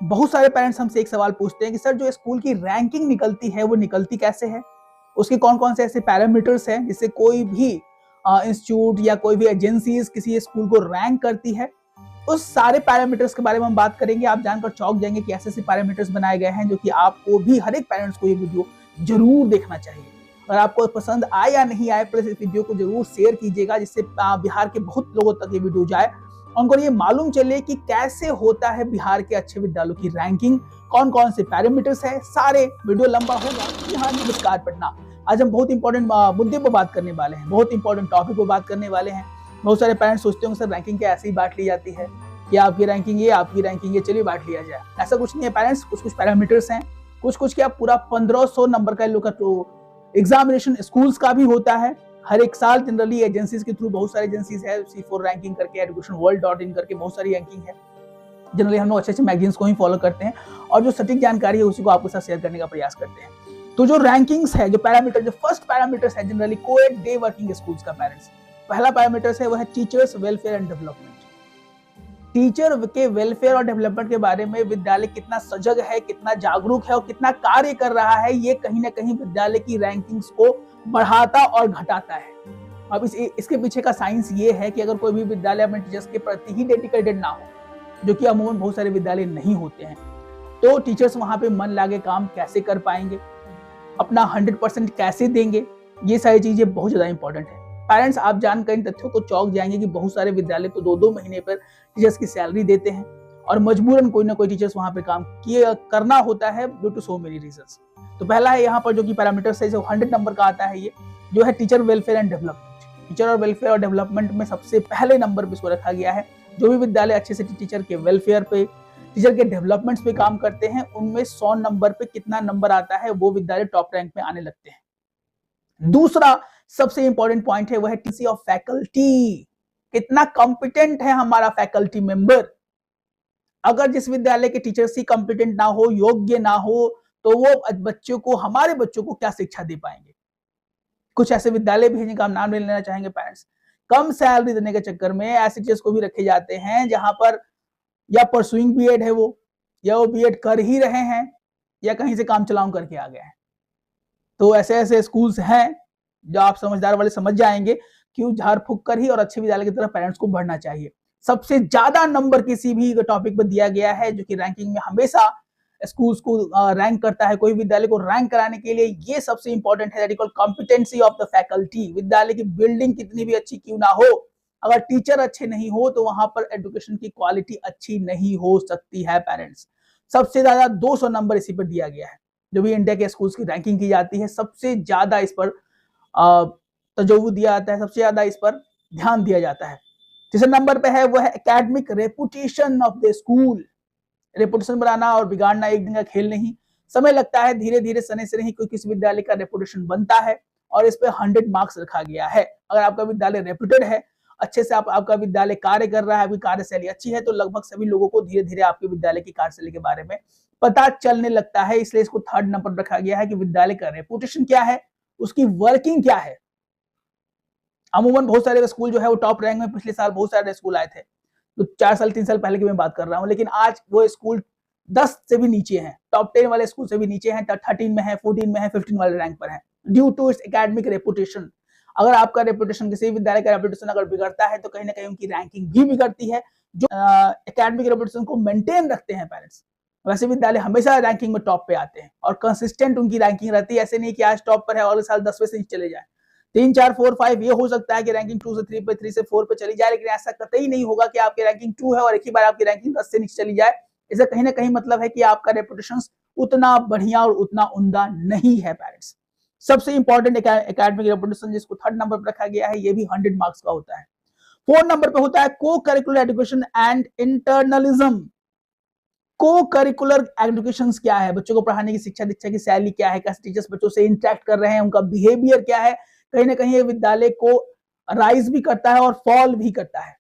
बहुत सारे पेरेंट्स हमसे एक सवाल पूछते हैं कि सर जो स्कूल की रैंकिंग निकलती है वो निकलती कैसे है, उसके कौन कौन से ऐसे पैरामीटर्स हैं जिससे कोई भी इंस्टीट्यूट या कोई भी एजेंसीज किसी स्कूल को रैंक करती है। उस सारे पैरामीटर्स के बारे में हम बात करेंगे। आप जानकर चौंक जाएंगे कि ऐसे ऐसे पैरामीटर्स बनाए गए हैं जो कि आपको भी, हर एक पेरेंट्स को ये वीडियो जरूर देखना चाहिए। अगर आपको पसंद आए या नहीं आए, प्लीज इस वीडियो को जरूर शेयर कीजिएगा जिससे बिहार के बहुत लोगों तक ये वीडियो जाए, उनको ये मालूम चले कि कैसे होता है बिहार के अच्छे विद्यालयों की रैंकिंग, कौन कौन से पैरामीटर्स है। सारे वीडियो लंबा होगा। यहाँ नमस्कार पटना। आज हम बहुत इंपॉर्टेंट मुद्दे पर बात करने वाले हैं, बहुत इंपॉर्टेंट टॉपिक पर बात करने वाले हैं। बहुत सारे पेरेंट्स सोचते होंगे सर रैंकिंग क्या ऐसे ही बांट ली जाती है, कि आपकी रैंकिंग ये, आपकी रैंकिंग ये, चलिए बांट लिया जाए। ऐसा कुछ नहीं है पेरेंट्स, कुछ कुछ पैरामीटर्स हैं, कुछ क्या पूरा 1500 नंबर का लोग का तो एग्जामिनेशन स्कूल्स का भी होता है हर एक साल। जनरली एजेंसीज के थ्रू, बहुत सारी एजेंसीज है, C4 रैंकिंग करके, educationworld.in करके बहुत सारी रैंकिंग है। जनरली हम लोग अच्छे अच्छे मैगजीन्स को ही फॉलो करते हैं और जो सटीक जानकारी है उसी को आपके साथ शेयर करने का प्रयास करते हैं। तो जो रैंकिंग्स है, जो पैरामीटर, जो फर्स्ट पैरामीटर्स है generally coed day working schools का पेरेंट्स, पहला पैरामीटर्स है वह है teachers welfare and development. Teacher के वेलफेयर और डेवलपमेंट के बारे में विद्यालय कितना सजग है, कितना जागरूक है और कितना कार्य कर रहा है, ये कहीं ना कहीं विद्यालय की रैंकिंग्स को बढ़ाता और घटाता है। अब इसके पीछे का साइंस ये है कि अगर कोई भी विद्यालय अपने टीचर्स के प्रति ही डेडिकेटेड ना हो, जो कि अमूमन बहुत सारे विद्यालय नहीं होते हैं, तो टीचर्स वहां पे मन लागे काम कैसे कर पाएंगे, अपना 100% कैसे देंगे, ये सारी चीजें बहुत ज्यादा इंपॉर्टेंट है। पेरेंट्स, आप जानकर इन तथ्यों को चौंक जाएंगे कि बहुत सारे विद्यालय तो 2-2 महीने पर टीचर्स की सैलरी देते हैं और मजबूरन कोई ना कोई टीचर्स वहां पे काम करना होता है due to so many reasons. तो पहला है यहाँ पर जो कि पैरामीटर्स है, जो 100 नंबर का आता है, ये जो है teacher welfare and development. Teacher और वेलफेयर और डेवलपमेंट में सबसे पहले नंबर पे इसको रखा गया है। जो भी विद्यालय अच्छे से टीचर के वेलफेयर पे, टीचर के डेवलपमेंट्स पे काम करते हैं, उनमें 100 नंबर पे कितना नंबर आता है वो विद्यालय टॉप रैंक में आने लगते हैं। दूसरा सबसे इंपॉर्टेंट पॉइंट है वह है टीसी ऑफ फैकल्टी। कितना कॉम्पिटेंट है हमारा फैकल्टी मेंबर। अगर जिस विद्यालय के टीचर्स ही कॉम्पिटेंट ना हो, योग्य ना हो, तो वो बच्चों को, हमारे बच्चों को क्या शिक्षा दे पाएंगे। कुछ ऐसे विद्यालय भी हैं जिनका हम नाम नहीं लेना चाहेंगे पेरेंट्स, कम सैलरी देने के चक्कर में ऐसे टीचर्स को भी रखे जाते हैं जहां पर या परसुइंग बीएड है वो, या वो बीएड कर ही रहे हैं, या कहीं से काम चलाऊं करके आ गए हैं। तो ऐसे ऐसे स्कूल्स हैं जो आप समझदार वाले समझ जाएंगे क्यों झाड़ फूक कर ही और अच्छे विद्यालय की तरफ पेरेंट्स को बढ़ना चाहिए। सबसे ज्यादा नंबर किसी भी टॉपिक पर दिया गया है, जो कि रैंकिंग में हमेशा स्कूल्स को रैंक करता है, कोई विद्यालय को रैंक कराने के लिए ये सबसे इंपॉर्टेंट है, that is called competency of the faculty. विद्यालय की बिल्डिंग कितनी भी अच्छी क्यों ना हो, अगर टीचर अच्छे नहीं हो तो वहां पर एजुकेशन की क्वालिटी अच्छी नहीं हो सकती है। पेरेंट्स, सबसे ज्यादा 200 नंबर इसी पर दिया गया है। जो भी इंडिया के स्कूल्स की रैंकिंग की जाती है, सबसे ज्यादा इस पर तजव्वुद दिया जाता है, सबसे ज्यादा इस पर ध्यान दिया जाता है। तीसरे नंबर पे है वो है academic reputation of the school. Reputation बनाना और बिगाड़ना एक दिन का खेल नहीं, समय लगता है। धीरे धीरे सने से नहीं कोई किसी विद्यालय का रेपुटेशन बनता है और इस पे 100 मार्क्स रखा गया है। अगर आपका विद्यालय रेपुटेड है, अच्छे से आपका विद्यालय कार्य कर रहा है, आपकी कार्यशैली अच्छी है, तो लगभग सभी लोगों को धीरे धीरे आपके विद्यालय की कार्यशैली के बारे में पता चलने लगता है। इसलिए इसको 3rd नंबर रखा गया है कि विद्यालय का रेपुटेशन क्या है, उसकी वर्किंग क्या है। अमूमन बहुत सारे स्कूल जो है वो टॉप रैंक में पिछले साल बहुत सारे स्कूल आए थे, तो 4 साल 3 साल पहले की मैं बात कर रहा हूं, लेकिन आज वो स्कूल 10 से भी नीचे हैं, टॉप 10 वाले स्कूल से भी नीचे हैं, 13 में है, 14 में है, 15 वाले रैंक पर है, due to its academic reputation. अगर आपका रेपुटेशन, किसी विद्यालय का रेपुटेशन अगर बिगड़ता है तो कहीं ना कहीं उनकी रैंकिंग भी बिगड़ती है। जो एकेडमिक रेपुटेशन को मेंटेन रखते हैं पेरेंट्स, वैसे विद्यालय हमेशा रैंकिंग में टॉप पे आते हैं और कंसिस्टेंट उनकी रैंकिंग रहती है। ऐसे नहीं कि आज टॉप पर है और साल 10वें से चले जाए, 3, 4, 4, 5, ये हो सकता है कि रैंकिंग 2 से 3 पे, 3 से 4 पे चली जाए, लेकिन ऐसा कतई नहीं होगा कि आपकी रैंकिंग 2 है और एक ही बार आपकी रैंकिंग 10 से नीचे चली जाए। इससे कहीं ना कहीं मतलब है कि आपका रेपुटेशन उतना बढ़िया और उतना उम्दा नहीं है। पेरेंट्स, सबसे इंपॉर्टेंट एकेडमिक रेपुटेशन जिसको 3rd नंबर पर रखा गया है, ये भी 100 मार्क्स का होता है। 4 नंबर पे होता है को करिकुलर एजुकेशन एंड इंटरनलिज्म। को करिकुलर एजुकेशन क्या है, बच्चों को पढ़ाने की शिक्षा दीक्षा की शैली क्या है, कैसे टीचर्स बच्चों से इंटरेक्ट कर रहे हैं, उनका बिहेवियर क्या है, कहीं ना कहीं ये विद्यालय को राइज भी करता है और फॉल भी करता है।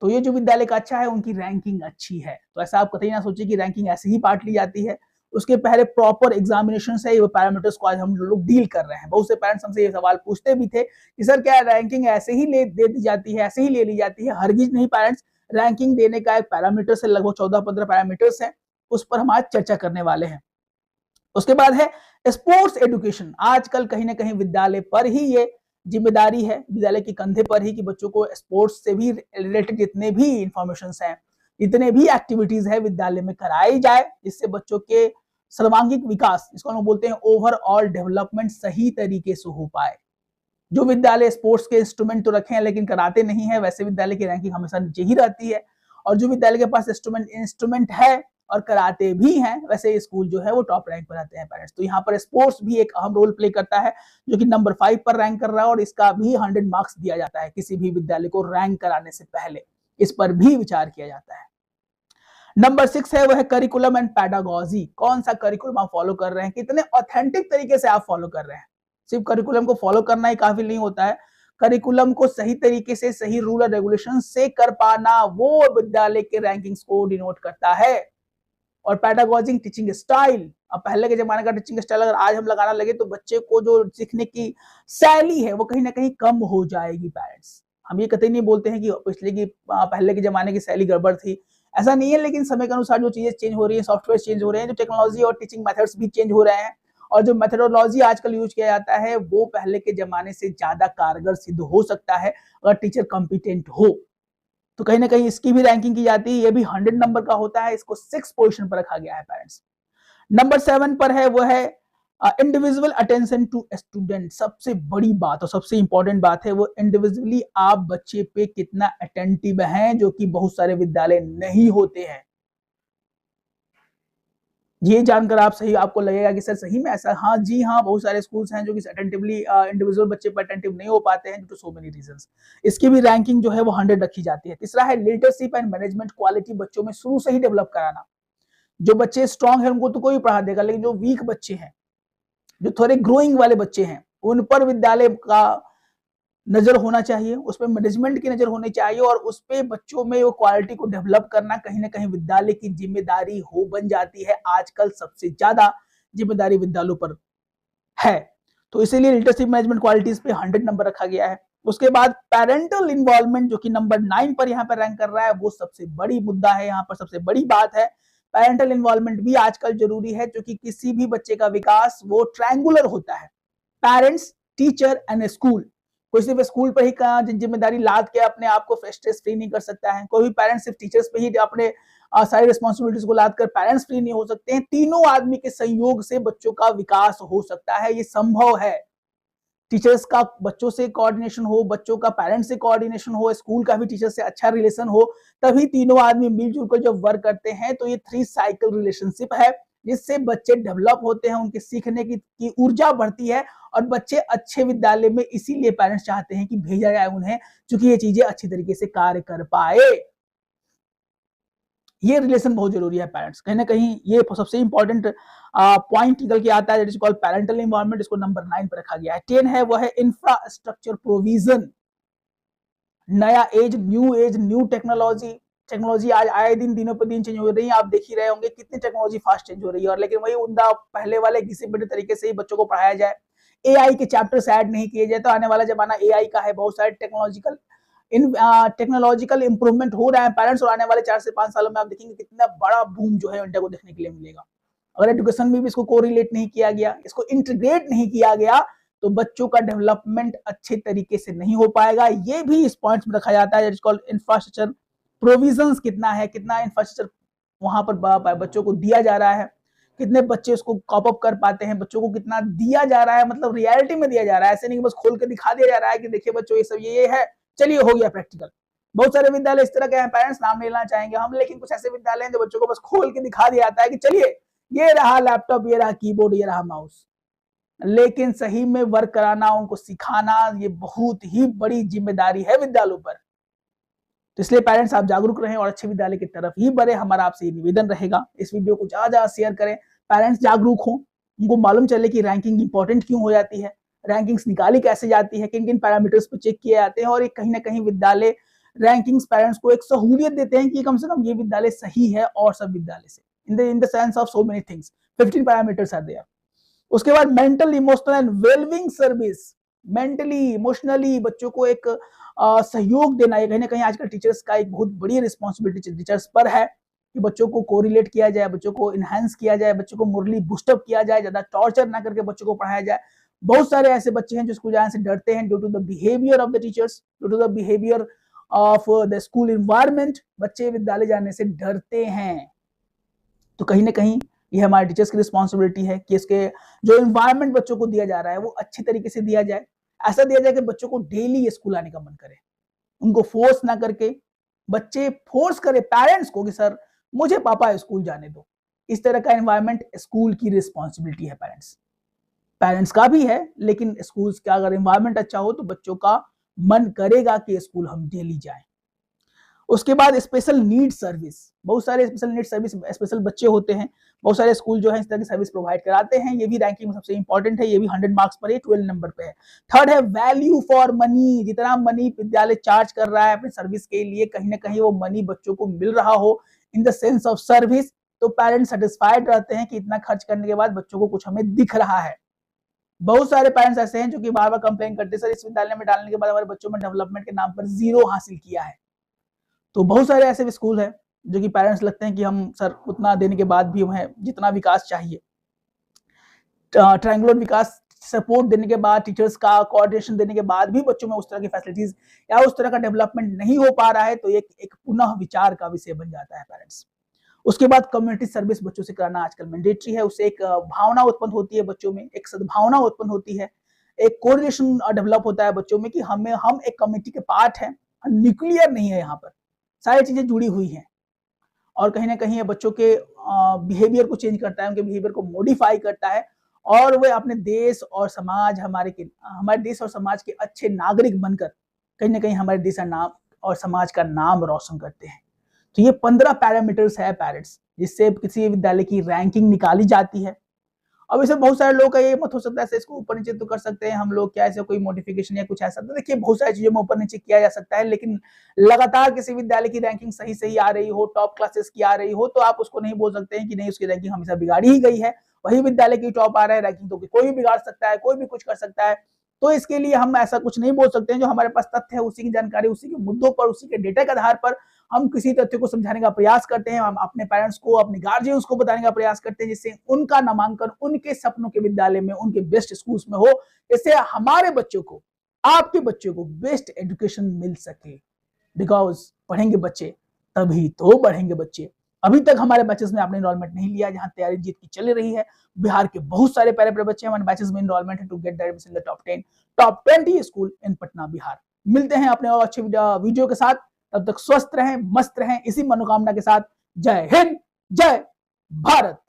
तो ये जो विद्यालय का अच्छा है उनकी रैंकिंग अच्छी है। तो ऐसा आप कतई ना सोचिए कि रैंकिंग ऐसे ही बांट ली जाती है, उसके पहले प्रॉपर एग्जामिनेशन है, ये पैरामीटर्स को आज हम लोग डील कर रहे हैं। बहुत से पेरेंट्स हमसे ये सवाल पूछते भी थे कि सर क्या रैंकिंग ऐसे ही दे दी जाती है, ऐसे ही ले ली जाती है। हरगिज नहीं पेरेंट्स, रैंकिंग देने का एक पैरामीटर्स है, लगभग 14-15 पैरामीटर्स है। उस पर हम आज चर्चा करने वाले हैं। उसके बाद है स्पोर्ट्स एजुकेशन। आजकल कहीं ना कहीं विद्यालय पर ही ये जिम्मेदारी है, विद्यालय के कंधे पर ही, कि बच्चों को स्पोर्ट्स से भी रिलेटेड जितने भी इंफॉर्मेशन हैं, जितने भी एक्टिविटीज है विद्यालय में कराई जाए, जिससे बच्चों के सर्वांगीण विकास, जिसको हम बोलते हैं ओवरऑल डेवलपमेंट, सही तरीके से हो पाए। जो विद्यालय स्पोर्ट्स के इंस्ट्रूमेंट तो रखे हैं लेकिन कराते नहीं है, वैसे विद्यालय की रैंकिंग हमेशा नीचे ही रहती है। और जो विद्यालय के पास इंस्ट्रूमेंट है और कराते भी हैं, वैसे स्कूल जो है वो टॉप रैंक पर आते हैं पेरेंट्स। तो यहाँ पर स्पोर्ट्स भी एक अहम रोल प्ले करता है, जो कि नंबर 5 पर रैंक कर रहा है, और इसका भी 100 मार्क्स दिया जाता है किसी भी विद्यालय को रैंक कराने से पहले, इस पर भी विचार किया जाता है। नंबर 6 है, वह है करिकुलम एंड पैडागॉजी। कौन सा करिकुलम आप फॉलो कर रहे हैं, कितने ऑथेंटिक तरीके से आप फॉलो कर रहे हैं। सिर्फ करिकुलम को फॉलो करना ही काफी नहीं होता है, करिकुलम को सही तरीके से, सही रूल और रेगुलेशन से कर पाना, वो विद्यालय के रैंकिंग्स को डिनोट करता है। और पैडागॉजिंग टीचिंग स्टाइल, अब पहले के जमाने का टीचिंग स्टाइल अगर आज हम लगाना लगे तो बच्चे को जो सीखने की शैली है वो कहीं ना कहीं कम हो जाएगी। पेरेंट्स, हम ये कतई नहीं बोलते हैं कि पहले के जमाने की शैली गड़बड़ थी, ऐसा नहीं है, लेकिन समय के अनुसार जो चीजें चेंज हो रही है, सॉफ्टवेयर चेंज हो रहे हैं, जो टेक्नोलॉजी और टीचिंग मेथड्स भी चेंज हो रहे हैं, और जो मेथोडोलॉजी आजकल यूज किया जाता है वो पहले के जमाने से ज्यादा कारगर सिद्ध हो सकता है अगर टीचर कॉम्पिटेंट हो। तो कहीं ना कहीं इसकी भी रैंकिंग की जाती है, ये भी 100 नंबर का होता है, इसको 6 पोजीशन पर रखा गया है पेरेंट्स। नंबर 7 पर है, वो है इंडिविजुअल अटेंशन टू स्टूडेंट। सबसे बड़ी बात और सबसे इंपॉर्टेंट बात है वो इंडिविजुअली आप बच्चे पे कितना अटेंटिव हैं, जो कि बहुत सारे विद्यालय नहीं होते हैं। ये जानकर आपको लगेगा कि सर सही में ऐसा, हाँ जी हाँ, बहुत सारे स्कूल्स हैं जो कि अटेंटिवली इंडिविजुअल बच्चे पर अटेंटिव नहीं हो पाते हैं, due to so many reasons. इसकी भी रैंकिंग जो है वो 100 रखी जाती है। तीसरा है लीडरशिप एंड मैनेजमेंट क्वालिटी, बच्चों में शुरू से ही डेवलप कराना। जो बच्चे स्ट्रांग है उनको तो कोई पढ़ा देगा, लेकिन जो वीक बच्चे हैं, जो थोड़े ग्रोइंग वाले बच्चे हैं, उन पर विद्यालय का नजर होना चाहिए, उस पर मैनेजमेंट की नजर होनी चाहिए, और उस पे बच्चों में वो क्वालिटी को डेवलप करना कहीं ना कहीं विद्यालय की जिम्मेदारी हो बन जाती है। आजकल सबसे ज्यादा जिम्मेदारी विद्यालयों पर है, तो इसीलिए लीडरशिप मैनेजमेंट क्वालिटीज पे 100 नंबर रखा गया है। उसके बाद पेरेंटल इन्वॉल्वमेंट, जो कि नंबर 9 पर यहाँ पर रैंक कर रहा है, वो सबसे बड़ी मुद्दा है, यहाँ पर सबसे बड़ी बात है। पेरेंटल इन्वॉल्वमेंट भी आजकल जरूरी है, क्योंकि किसी भी बच्चे का विकास वो ट्रायंगुलर होता है, पेरेंट्स, टीचर एंड स्कूल। कोई सिर्फ स्कूल पर ही जिम्मेदारी लाद के अपने आप को स्ट्रेस फ्री नहीं कर सकता है, कोई भी पेरेंट्स सिर्फ टीचर्स पे ही अपने सारी रिस्पॉन्सिबिलिटीज को लाद कर पेरेंट्स फ्री नहीं हो सकते हैं। तीनों आदमी के सहयोग से बच्चों का विकास हो सकता है, ये संभव है। टीचर्स का बच्चों से कोऑर्डिनेशन हो, बच्चों का पेरेंट्स से कोऑर्डिनेशन हो, स्कूल का भी टीचर से अच्छा रिलेशन हो, तभी तीनों आदमी मिलजुल कर जब वर्क करते हैं तो ये 3 साइकिल रिलेशनशिप है, जिससे बच्चे डेवलप होते हैं, उनके सीखने की ऊर्जा बढ़ती है, और बच्चे अच्छे विद्यालय में इसीलिए पेरेंट्स चाहते हैं कि भेजा जाए उन्हें, क्योंकि ये चीजें अच्छी तरीके से कार्य कर पाए। ये रिलेशन बहुत जरूरी है पेरेंट्स, कहीं ना कहीं ये सबसे इंपॉर्टेंट पॉइंट निकल के आता है, that is called parental environment. इसको नंबर 9 पर रखा गया है। 10 है, वो है इंफ्रास्ट्रक्चर प्रोविजन। नया एज, न्यू टेक्नोलॉजी। टेक्नोलॉजी आज आए दिन, दिनों पर दिन चेंज हो रही है, आप देख ही रहे होंगे कितनी टेक्नोलॉजी फास्ट चेंज हो रही है, और लेकिन वही उनका पहले वाले किसी बड़े तरीके से ही बच्चों को पढ़ाया जाए, एआई के चैप्टर्स ऐड नहीं किए जाए, तो आने वाला जमाना एआई का है। बहुत सारे टेक्नोलॉजिकल इंप्रूवमेंट हो रहा है पेरेंट्स, और आने वाले 4 से 5 सालों में आप देखेंगे कितना बड़ा बूम जो है इंडिया को देखने के लिए मिलेगा। अगर एजुकेशन में भी इसको कोरिलेट नहीं किया गया, इसको इंटीग्रेट नहीं किया गया, तो बच्चों का डेवलपमेंट अच्छे तरीके से नहीं हो पाएगा। ये भी इस पॉइंट्स में रखा जाता है, इंफ्रास्ट्रक्चर प्रोविजंस कितना है, कितना इंफ्रास्ट्रक्चर वहां पर बच्चों को दिया जा रहा है, कितने बच्चे उसको कॉप अप कर पाते हैं, बच्चों को कितना दिया जा रहा है, मतलब रियलिटी में दिया जा रहा है, ऐसे नहीं बस खोल के दिखा दिया जा रहा है कि देखिए बच्चों ये सब ये है, चलिए हो गया प्रैक्टिकल। बहुत सारे विद्यालय इस तरह के हैं, पेरेंट्स नाम नहीं लेना चाहेंगे हम, लेकिन कुछ ऐसे विद्यालय हैं जो बच्चों को बस खोल के दिखा दिया जाता है कि चलिए ये रहा लैपटॉप, ये रहा कीबोर्ड, ये रहा माउस, लेकिन सही में वर्क कराना, उनको सिखाना, ये बहुत ही बड़ी जिम्मेदारी है विद्यालयों पर। तो इसलिए पेरेंट्स आप जागरूक रहें और अच्छे विद्यालय की तरफ ही बढ़े, हमारा आपसे निवेदन रहेगा। इस वीडियो को ज्यादा शेयर करें, पेरेंट्स जागरूक हों, उनको मालूम चले कि रैंकिंग इंपॉर्टेंट क्यों हो जाती है, रैंकिंग्स निकाली कैसे जाती है, किन किन पैरामीटर्स पर चेक किए जाते हैं, और एक कहीं ना कहीं विद्यालय रैंकिंग्स पेरेंट्स को एक सहूलियत देते हैं कि कम से कम ये विद्यालय सही है और सब विद्यालय से, in the sense of so many things, 15 parameters are there. उसके बाद mental, emotional and wellbeing service. Mentally, emotionally बच्चों को एक सहयोग देना, ये कहीं ना कहीं आजकल टीचर्स का एक बहुत बड़ी रिस्पॉन्सिबिलिटी टीचर्स पर है, कि बच्चों को कोरिलेट किया जाए, बच्चों को इनहेंस किया जाए, बच्चों को मोरली बूस्टअप किया जाए, ज्यादा टॉर्चर ना करके बच्चों को पढ़ाया जाए। बहुत सारे ऐसे बच्चे हैं जो स्कूल जाने से डरते हैं due to the behaviour of the teachers, due to the behaviour of the school environment. बच्चे विद्यालय जाने से डरते हैं। तो कहीं ना कहीं ये हमारे टीचर्स की रिस्पॉन्सिबिलिटी है कि इसके जो इन्वायरमेंट बच्चों को दिया जा रहा है वो अच्छी तरीके से दिया जाए। ऐसा दिया जाए कि बच्चों को डेली स्कूल आने का मन करे, उनको फोर्स ना करके। बच्चे फोर्स करे पेरेंट्स को कि सर मुझे पापा स्कूल जाने दो। इस तरह का एनवायरनमेंट स्कूल की रिस्पॉन्सिबिलिटी है, पेरेंट्स का भी है, लेकिन स्कूल का अगर एनवायरनमेंट अच्छा हो तो बच्चों का मन करेगा कि स्कूल हम डेली जाएं। उसके बाद स्पेशल नीड सर्विस, बहुत सारे स्पेशल नीड सर्विस, स्पेशल बच्चे होते हैं, बहुत सारे स्कूल जो है इस तरह की सर्विस प्रोवाइड कराते हैं। ये भी रैंकिंग में सबसे इंपॉर्टेंट है, ये भी 100 मार्क्स पर है, 12 नंबर पे है। थर्ड है वैल्यू फॉर मनी, जितना मनी विद्यालय चार्ज कर रहा है अपनी सर्विस के लिए, कहीं ना कहीं वो मनी बच्चों को मिल रहा हो इन द सेंस ऑफ सर्विस, तो पेरेंट्स सेटिस्फाइड रहते हैं कि इतना खर्च करने के बाद बच्चों को कुछ हमें दिख रहा है। बहुत सारे पेरेंट्स ऐसे हैं जो कि बार बार कंप्लेन करते हैं, सर इस विद्यालय में डालने के बाद हमारे बच्चों में डेवलपमेंट के नाम पर 0 हासिल किया है। तो बहुत सारे ऐसे स्कूल हैं जो कि पेरेंट्स लगते हैं कि हम सर उतना देने के बाद भी हमें जितना विकास चाहिए, ट्रायंगुलर विकास सपोर्ट देने के बाद, टीचर्स का कोऑर्डिनेशन देने के बाद भी बच्चों में उस तरह की फैसिलिटीज या उस तरह का डेवलपमेंट नहीं हो पा रहा है, तो एक पुनः विचार का विषय बन जाता है पेरेंट्स। उसके बाद कम्युनिटी सर्विस बच्चों से कराना आजकल मैंडेटरी है। उससे एक भावना उत्पन्न होती है बच्चों में, एक सद्भावना उत्पन्न होती है, एक कोऑर्डिनेशन डेवलप होता है बच्चों में कि हम एक कम्युनिटी के पार्ट हैं, न्यूक्लियर नहीं है, यहाँ पर सारी चीजें जुड़ी हुई हैं। और कहीं ना कहीं ये बच्चों के बिहेवियर को चेंज करता है, उनके बिहेवियर को मॉडिफाई करता है, और वे अपने देश और समाज, हमारे देश और समाज के अच्छे नागरिक बनकर कहीं ना कहीं हमारे देश का नाम और समाज का नाम रोशन करते हैं। तो ये 15 पैरामीटर्स है पेरेंट्स, जिससे किसी विद्यालय की रैंकिंग निकाली जाती है। अब इसमें बहुत सारे लोग का ये मत हो सकता है इसको ऊपर नीचे तो कर सकते हैं हम लोग, क्या ऐसे कोई मॉडिफिकेशन या कुछ ऐसा, तो देखिए बहुत सारी चीजों में ऊपर नीचे किया जा सकता है, लेकिन लगातार किसी विद्यालय की रैंकिंग सही आ रही हो, टॉप क्लासेस की आ रही हो, तो आप उसको नहीं बोल सकते हैं कि नहीं उसकी रैंकिंग हमेशा बिगाड़ी ही गई है। वही विद्यालय की टॉप आ रहा है, रैंकिंग तो कोई भी बिगाड़ सकता है, कोई भी कुछ कर सकता है। तो इसके लिए हम ऐसा कुछ नहीं बोल सकते हैं, जो हमारे पास तथ्य है उसी की जानकारी, उसी के मुद्दों पर, उसी के डेटा के आधार पर हम किसी तथ्य को समझाने का प्रयास करते हैं, हम अपने पेरेंट्स को, अपने गार्जियंस को बताने का प्रयास करते हैं, जिससे उनका नामांकन उनके सपनों के विद्यालय में, उनके बेस्ट स्कूल्स में हो, जिससे हमारे बच्चों को, आपके बच्चों को बेस्ट एजुकेशन मिल सके। बिकॉज पढ़ेंगे बच्चे तभी तो बढ़ेंगे बच्चे। अभी तक हमारे बैचेस में आपने एनरोलमेंट नहीं लिया, जहां तैयारी जीत की चल रही है, बिहार के बहुत सारे प्यारे प्यारे बच्चे हमारे बैचेस में एनरोलमेंट है to get admission in the top 20 school in Patna Bihar. मिलते हैं अपने और अच्छे वीडियो के साथ, तब तक स्वस्थ रहें, मस्त रहें, इसी मनोकामना के साथ। जय हिंद, जय भारत।